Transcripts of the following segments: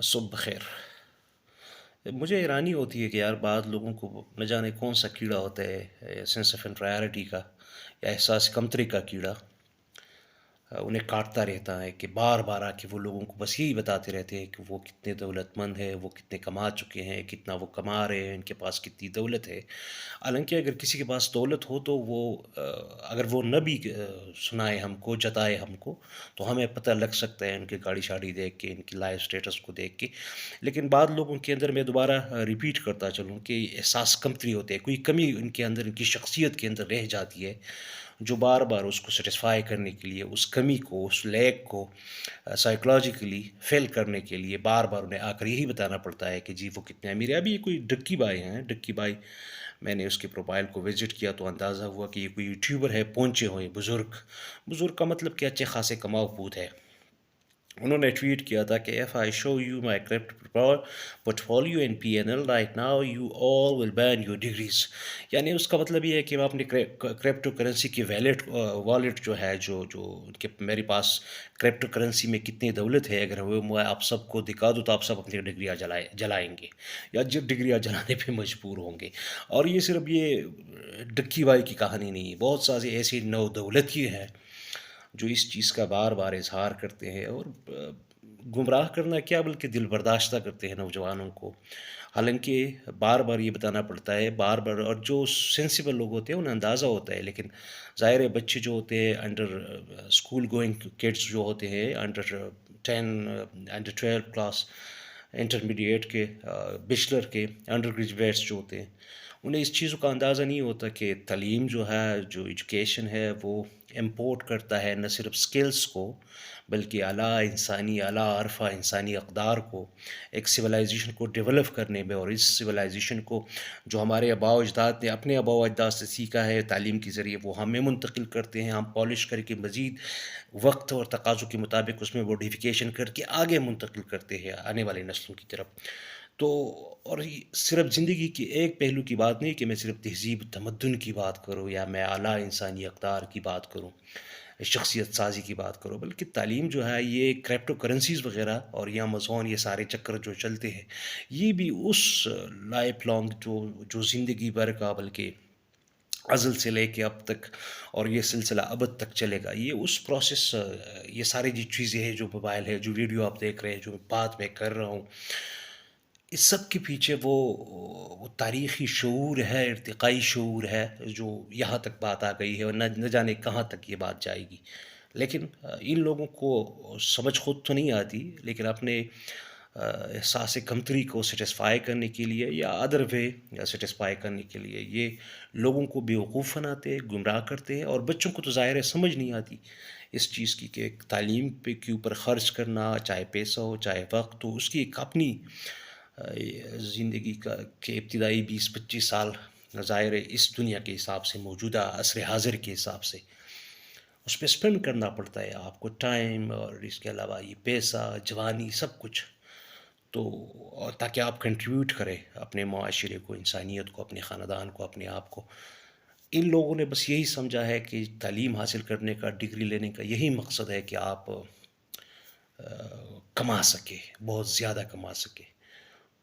صبح بخیر. مجھے حیرانی ہوتی ہے کہ یار بعض لوگوں کو نہ جانے کون سا کیڑا ہوتا ہے، سینس آف انفرائرٹی کا یا احساس کمتری کا کیڑا انہیں کاٹتا رہتا ہے کہ بار بار آ کے وہ لوگوں کو بس یہی بتاتے رہتے ہیں کہ وہ کتنے دولت مند ہیں، وہ کتنے کما چکے ہیں، کتنا وہ کما رہے ہیں، ان کے پاس کتنی دولت ہے. حالانکہ اگر کسی کے پاس دولت ہو تو وہ اگر وہ نہ بھی سنائے ہم کو، جتائے ہم کو، تو ہمیں پتہ لگ سکتا ہے ان کی گاڑی شاڑی دیکھ کے، ان کی لائف سٹیٹس کو دیکھ کے. لیکن بعض لوگوں کے اندر میں دوبارہ ریپیٹ کرتا چلوں کہ احساس کمتری ہوتے ہیں، کوئی کمی ان کے اندر، ان کی شخصیت کے اندر رہ جاتی ہے، جو بار بار اس کو سیٹسفائی کرنے کے لیے، اس کمی کو، اس لیک کو سائیکولوجیکلی فیل کرنے کے لیے بار بار انہیں آ کر یہی بتانا پڑتا ہے کہ جی وہ کتنے امیر ہے. ابھی یہ کوئی ڈکی بائی ہیں، ڈکی بائی، میں نے اس کے پروفائل کو وزٹ کیا تو اندازہ ہوا کہ یہ کوئی یوٹیوبر ہے، پہنچے ہوئے بزرگ. بزرگ کا مطلب کہ اچھے خاصے کماؤ پوت ہے. انہوں نے ٹویٹ کیا تھا کہ if I show you my portfolio in P N L right now you all will ban your degrees. یعنی اس کا مطلب یہ ہے کہ میں اپنی کریپٹو کرنسی کی والیٹ جو ہے، جو جو ان کے میرے پاس کریپٹو کرنسی میں کتنی دولت ہے، اگر وہ میں آپ سب کو دکھا دوں تو آپ سب اپنی ڈگریاں جلائیں گے یا ڈگریاں جلانے پہ مجبور ہوں گے. اور یہ صرف یہ ڈکی بائی کی کہانی نہیں ہے، بہت سارے ایسی نو دولتی ہیں جو اس چیز کا بار بار اظہار کرتے ہیں اور گمراہ کرنا کیا بلکہ دل برداشتہ کرتے ہیں نوجوانوں کو. حالانکہ بار بار یہ بتانا پڑتا ہے، بار بار، اور جو سینسیبل لوگ ہوتے ہیں انہیں اندازہ ہوتا ہے. لیکن ظاہر ہے بچے جو ہوتے ہیں انڈر اسکول گوئنگ کڈس جو ہوتے ہیں، انڈر 10 انڈر 12 کلاس، انٹرمیڈیٹ کے، بیچلر کے، انڈر گریجویٹس جو ہوتے ہیں، انہیں اس چیزوں کا اندازہ نہیں ہوتا کہ تعلیم جو ہے، جو ایجوکیشن ہے، وہ امپورٹ کرتا ہے نہ صرف سکلز کو بلکہ اعلیٰ انسانی، اعلیٰ عرفہ انسانی اقدار کو، ایک سویلائزیشن کو ڈیولپ کرنے میں. اور اس سویلائزیشن کو جو ہمارے آباء و اجداد نے اپنے آباء و اجداد سے سیکھا ہے تعلیم کے ذریعے، وہ ہمیں منتقل کرتے ہیں. ہم پالش کر کے مزید وقت اور تقاضوں کے مطابق اس میں موڈیفیکیشن کر کے آگے منتقل کرتے ہیں آنے والی نسلوں کی طرف. تو اور صرف زندگی کی ایک پہلو کی بات نہیں کہ میں صرف تہذیب تمدن کی بات کروں یا میں اعلیٰ انسانی اقدار کی بات کروں، شخصیت سازی کی بات کرو، بلکہ تعلیم جو ہے یہ کریپٹو کرنسیز وغیرہ اور یہ امازون، یہ سارے چکر جو چلتے ہیں، یہ بھی اس لائف لانگ جو زندگی بھر کا، بلکہ ازل سے لے کے اب تک، اور یہ سلسلہ ابد تک چلے گا. یہ اس پروسیس، یہ ساری جو چیزیں ہیں، جو موبائل ہے، جو ویڈیو آپ دیکھ رہے ہیں، جو بات میں کر رہا ہوں، اس سب کے پیچھے وہ تاریخی شعور ہے، ارتقائی شعور ہے، جو یہاں تک بات آ گئی ہے اور نہ جانے کہاں تک یہ بات جائے گی. لیکن ان لوگوں کو سمجھ خود تو نہیں آتی، لیکن اپنے احساس کمتری کو سیٹسفائی کرنے کے لیے یا ادر وے سیٹسفائی کرنے کے لیے یہ لوگوں کو بیوقوف بناتے، گمراہ کرتے ہیں. اور بچوں کو تو ظاہر ہے سمجھ نہیں آتی اس چیز کی کہ تعلیم پہ کے اوپر خرچ کرنا، چاہے پیسہ ہو چاہے وقت ہو، اس کی ایک اپنی زندگی کا کے ابتدائی 20-25 سال ظاہر ہے اس دنیا کے حساب سے، موجودہ عصر حاضر کے حساب سے اس پہ اسپینڈ کرنا پڑتا ہے آپ کو، ٹائم اور اس کے علاوہ یہ پیسہ، جوانی، سب کچھ. تو اور تاکہ آپ کنٹریبیوٹ کریں اپنے معاشرے کو، انسانیت کو، اپنے خاندان کو، اپنے آپ کو. ان لوگوں نے بس یہی سمجھا ہے کہ تعلیم حاصل کرنے کا، ڈگری لینے کا یہی مقصد ہے کہ آپ کما سکے، بہت زیادہ کما سکے.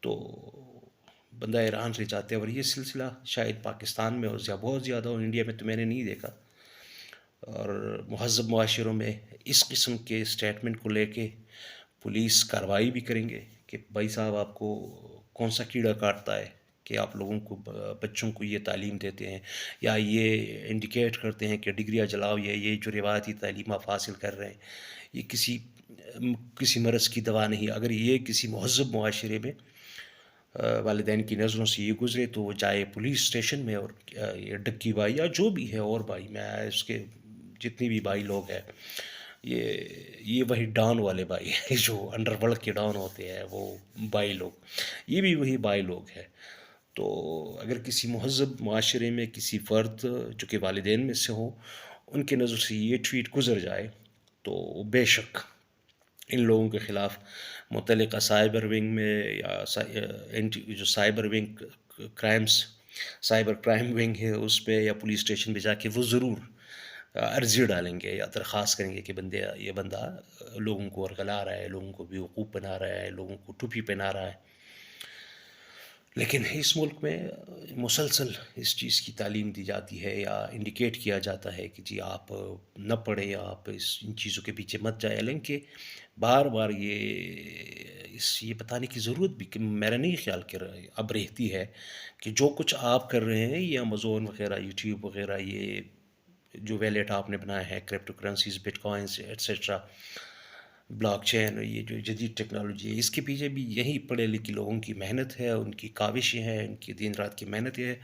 تو بندہ حیران رہ جاتے ہیں. اور یہ سلسلہ شاید پاکستان میں اور بہت زیادہ ہو، انڈیا میں تو میں نے نہیں دیکھا. اور مہذب معاشروں میں اس قسم کے اسٹیٹمنٹ کو لے کے پولیس کارروائی بھی کریں گے کہ بھائی صاحب آپ کو کون سا کیڑا کاٹتا ہے کہ آپ لوگوں کو، بچوں کو یہ تعلیم دیتے ہیں یا یہ انڈیکیٹ کرتے ہیں کہ ڈگریاں جلاؤ، یہ جو روایتی تعلیم آپ حاصل کر رہے ہیں یہ کسی مرض کی دوا نہیں. اگر یہ کسی مہذب معاشرے میں والدین کی نظروں سے یہ گزرے تو وہ جائے پولیس اسٹیشن میں، اور یہ ڈکی بھائی یا جو بھی ہے، اور بھائی میں اس کے جتنی بھی بھائی لوگ ہیں، یہ وہی ڈان والے بھائی ہیں جو انڈر ورلڈ کے ڈان ہوتے ہیں، وہ بھائی لوگ، یہ بھی وہی بھائی لوگ ہیں. تو اگر کسی مہذب معاشرے میں کسی فرد جو کہ والدین میں سے ہو، ان کی نظر سے یہ ٹویٹ گزر جائے تو بے شک ان لوگوں کے خلاف متعلقہ سائبر ونگ میں یا جو cyber wing crimes, cyber crime wing ہے اس پہ یا پولیس اسٹیشن پہ جا کے وہ ضرور عرضی ڈالیں گے یا درخواست کریں گے کہ یہ بندہ لوگوں کو ورگلا رہا ہے، لوگوں کو بیوقوف بنا رہا ہے، لوگوں کو ٹوپی پہنا رہا ہے۔ لیکن اس ملک میں مسلسل اس چیز کی تعلیم دی جاتی ہے یا انڈیکیٹ کیا جاتا ہے کہ جی آپ نہ پڑھیں، آپ ان چیزوں کے پیچھے مت جائیں، حالانکہ بار بار یہ بتانے کی ضرورت بھی کہ میرا نہیں خیال کہ اب رہتی ہے کہ جو کچھ آپ کر رہے ہیں یہ امازون وغیرہ، یوٹیوب وغیرہ، یہ جو ویلیٹ آپ نے بنایا ہے، crypto currencies, bitcoins etcetera, blockchain, یہ جو جدید ٹیکنالوجی ہے، اس کے پیچھے بھی یہی پڑھے لکھے لوگوں کی محنت ہے، ان کی کاوشیں ہیں، ان کی دن رات کی محنت ہے۔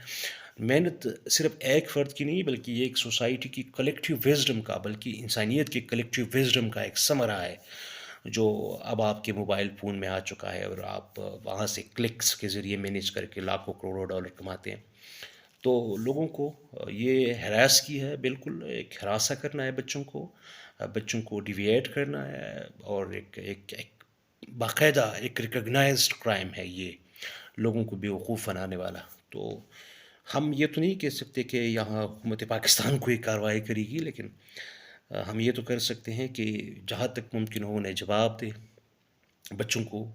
محنت صرف ایک فرد کی نہیں بلکہ یہ ایک سوسائٹی کی کلیکٹیو وزڈم کا، بلکہ انسانیت کی کلیکٹیو وزڈم کا ایک ثمرہ ہے، جو اب آپ کے موبائل فون میں آ چکا ہے، اور آپ وہاں سے کلکس کے ذریعے مینیج کر کے لاکھوں کروڑوں ڈالر کماتے ہیں۔ تو لوگوں کو یہ ہراس کی ہے، بالکل ایک ہراساں کرنا ہے بچوں کو، بچوں کو ڈیویٹ کرنا ہے، اور ایک باقاعدہ ایک ریکگنائزڈ کرائم ہے یہ، لوگوں کو بیوقوف بنانے والا۔ تو ہم یہ تو نہیں کہہ سکتے کہ یہاں حکومت پاکستان کو یہ کارروائی کرے گی، لیکن ہم یہ تو کر سکتے ہیں کہ جہاں تک ممکن ہو انہیں جواب دے، بچوں کو،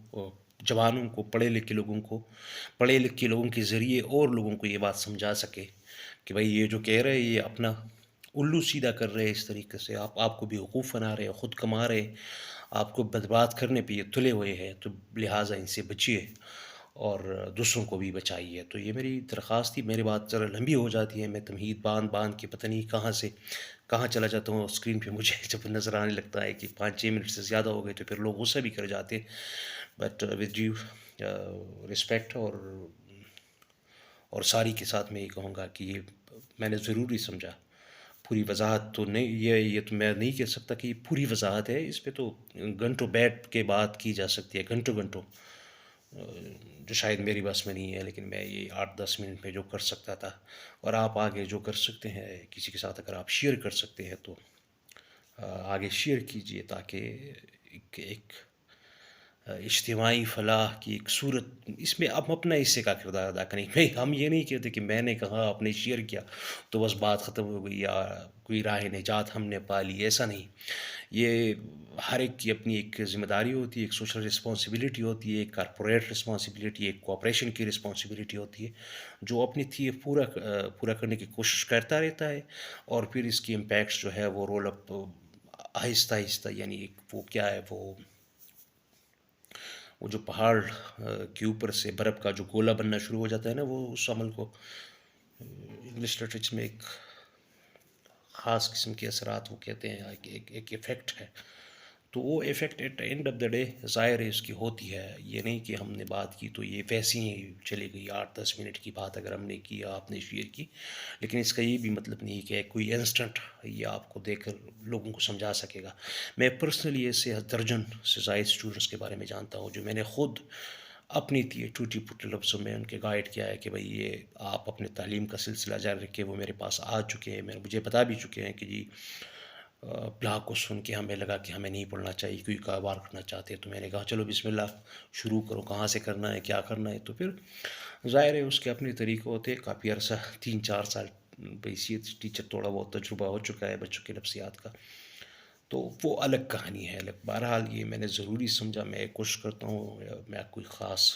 جوانوں کو، پڑھے لکھے لوگوں کے ذریعے اور لوگوں کو یہ بات سمجھا سکے کہ بھائی یہ جو کہہ رہے ہیں یہ اپنا الو سیدھا کر رہے ہیں، اس طریقے سے آپ کو بیوقوف بنا رہے ہیں، خود کما رہے ہیں، آپ کو برباد کرنے پہ یہ تلے ہوئے ہیں، تو لہٰذا ان سے بچیے اور دوسروں کو بھی بچائیے۔ تو یہ میری درخواست تھی۔ میری بات ذرا لمبی ہو جاتی ہے، میں تمہید باندھ کے پتہ نہیں کہاں سے کہاں چلا جاتا ہوں، اسکرین پہ مجھے جب نظر آنے لگتا ہے کہ 5-6 منٹ سے زیادہ ہو گئے تو پھر لوگ غصہ بھی کر جاتے ہیں۔ بٹ ود ڈیو رسپیکٹ اور ساری کے ساتھ میں یہ کہوں گا کہ یہ میں نے ضروری سمجھا۔ پوری وضاحت تو نہیں، یہ تو میں نہیں کہہ سکتا کہ یہ پوری وضاحت ہے، اس پہ تو گھنٹوں بیٹھ کے بات کی جا سکتی ہے، گھنٹوں گھنٹوں، جو شاید میری بس میں نہیں ہے، لیکن میں یہ 8-10 منٹ میں جو کر سکتا تھا، اور آپ آگے جو کر سکتے ہیں کسی کے ساتھ اگر آپ شیئر کر سکتے ہیں تو آگے شیئر کیجئے، تاکہ ایک اجتماعی فلاح کی ایک صورت، اس میں آپ اپنا حصے کا کردار ادا کریں۔ ہم یہ نہیں کہتے کہ میں نے کہا، آپ نے شیئر کیا تو بس بات ختم ہو گئی یا کوئی راہ نجات ہم نے پا لی، ایسا نہیں۔ یہ ہر ایک کی اپنی ایک ذمہ داری ہوتی ہے، ایک سوشل رسپانسبلٹی ہوتی ہے، ایک کارپوریٹ رسپانسبلٹی، ایک کوآپریشن کی رسپانسبلٹی ہوتی ہے، جو اپنی تھی پورا کرنے کی کوشش کرتا رہتا ہے، اور پھر اس کی امپیکٹس جو ہے وہ رول اپ آہستہ آہستہ، یعنی وہ کیا ہے، وہ جو پہاڑ کے اوپر سے برف کا جو گولا بننا شروع ہو جاتا ہے نا، وہ اس عمل کو انگلش لٹریچر میں ایک خاص قسم کے اثرات وہ کہتے ہیں، ایک ایفیکٹ ہے۔ تو وہ effect at end of the day ظاہر ہے اس کی ہوتی ہے، یہ نہیں کہ ہم نے بات کی تو یہ ویسی ہی چلی گئی، 8-10 منٹ کی بات اگر ہم نے کی یا آپ نے شیئر کی، لیکن اس کا یہ بھی مطلب نہیں کہ کوئی انسٹنٹ یہ آپ کو دیکھ کر لوگوں کو سمجھا سکے گا۔ میں پرسنلی ایسے درجن سے زائد اسٹوڈنٹس کے بارے میں جانتا ہوں جو میں نے خود اپنی ٹوٹی پھوٹی لفظوں میں ان کے گائیڈ کیا ہے کہ بھائی یہ آپ اپنے تعلیم کا سلسلہ جاری رکھے، وہ میرے پاس آ چکے ہیں، مجھے بتا بھی چکے ہیں کہ جی بلاگ کو سن کے ہمیں لگا کہ ہمیں نہیں پڑھنا چاہیے، کوئی کاروبار کرنا چاہتے ہیں، تو میں نے کہا چلو بسم اللہ شروع کرو، کہاں سے کرنا ہے، کیا کرنا ہے، تو پھر ظاہر ہے اس کے اپنے طریقے ہوتے ہیں، کافی عرصہ 3-4 سال بحیثیت ٹیچر تھوڑا بہت تجربہ ہو چکا ہے بچوں کے نفسیات کا، تو وہ الگ کہانی ہے الگ۔ بہرحال یہ میں نے ضروری سمجھا، میں کوشش کرتا ہوں میں کوئی خاص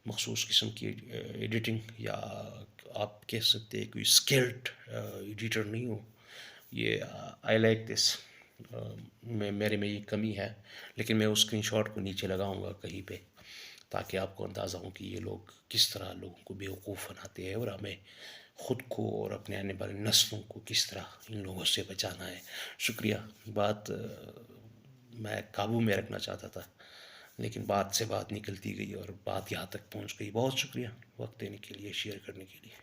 مخصوص قسم کی ایڈیٹنگ یا آپ کہہ سکتے ہیں کوئی اسکلڈ ایڈیٹر نہیں ہوں، یہ آئی لائک دس، میرے میں یہ کمی ہے، لیکن میں اس اسکرین شاٹ کو نیچے لگاؤں گا کہیں پہ، تاکہ آپ کو اندازہ ہو کہ یہ لوگ کس طرح لوگوں کو بیوقوف بناتے ہیں، اور ہمیں خود کو اور اپنے آنے والی نسلوں کو کس طرح ان لوگوں سے بچانا ہے۔ شکریہ۔ بات میں قابو میں رکھنا چاہتا تھا، لیکن بات سے بات نکلتی گئی اور بات یہاں تک پہنچ گئی۔ بہت شکریہ وقت دینے کے لیے، شیئر کرنے کے لیے۔